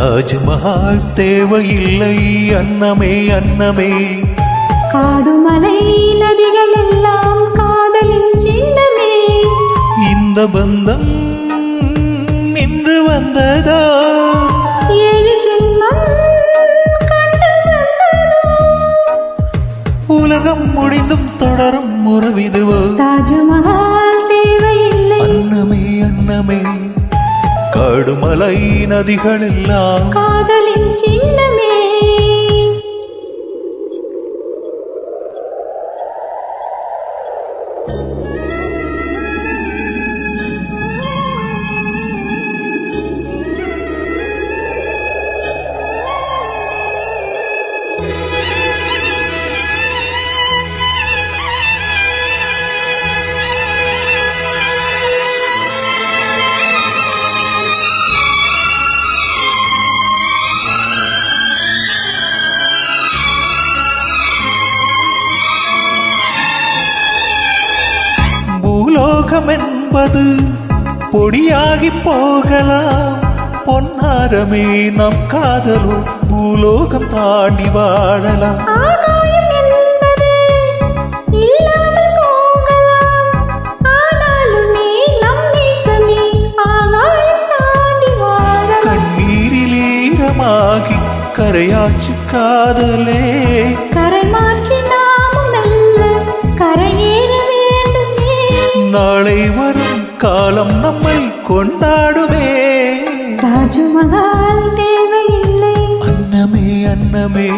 தாஜ்மஹால் தேவையில்லை அன்னமே அன்னமே. காடுமலை நதிகள் எல்லாம் காதலின் சின்னமே. இந்த பந்தம் இன்று வந்ததா? 7 ஜென்மம் கண்டு வந்ததோ? உலகம் முடிந்தும் தொடரும் உறவிதுவோ? தாஜ்மஹால் தேவையில்லை அன்னமே அன்னமே. காடுமலை நதிகள் எல்லாம் காதலின் சின்னமே. பூலோகம் என்பது பொடியாகி போகலாம். பொன்னாரமே நம் காதலோ பூலோகம் தாண்டி வாழலாம். ஆகாயம் என்பது இல்லாமல் போகலாம். ஆனாலுமே நம் நேசமே ஆகாயம் தாண்டி வாழலாம். கண்ணீரில் ஈரமாகி கரையாச்சு காதலே. கரை மாற்றி நாமும் மெல்ல கரையேற வேண்டுமே. நாளை வரும் காலம் நம்மை கொண்டாடுமே. தாஜ்மஹால் தேவையில்லை அன்னமே அன்னமே.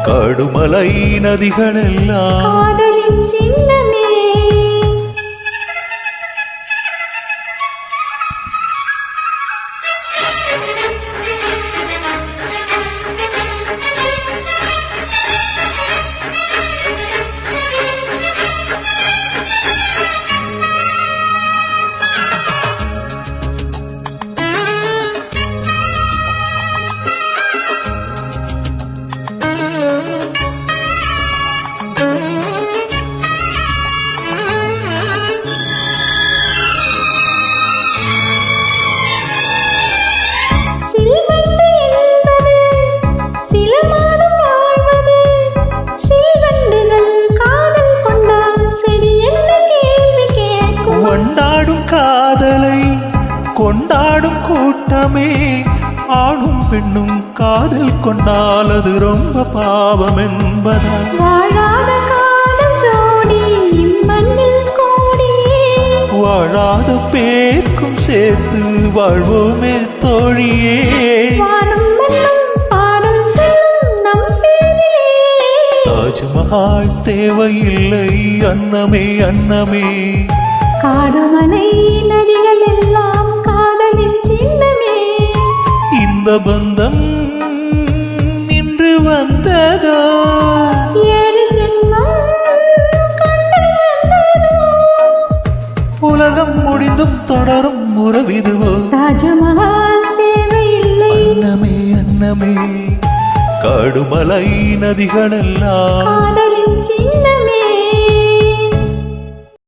காடுமலை நதிகள் எல்லாம் காதலின் சின்னமே. சில்வண்டு என்பது சில மாதம் வாழ்வது. சில்வண்டுகள் காதல் கொண்டால் சரி என்ன கேள்வி கேட்கும்? கொண்டாடும் காதலை கொண்டாடும் கூட்டமே. ஆணும் பெண்ணும் காதல் கொண்டால் அது ரொம்ப பாவம் என்பதா? வாழாத காதல் ஜோடி இம்மண்ணில் கோடியே. வாழாத பேர்க்கும் சேர்த்து வாழ்வோமே தோழியே. வானம் மண்ணும் பாடல் சொல்லும் நம் பேரிலே. தாஜ்மஹால் தேவையில்லை அன்னமே அன்னமே. காடுமலை நதிகள் எல்லாம் காதலின் சின்னமே. இந்த பந்தம் இன்று வந்ததோ? 7 ஜென்மம் கண்டு வந்ததோ? உலகம் முடிந்தும் தொடரும் உறவிதுவோ? தாஜ்மஹால் தேவையில்லை அன்னமே அன்னமே. காடுமலை நதிகள் எல்லாம்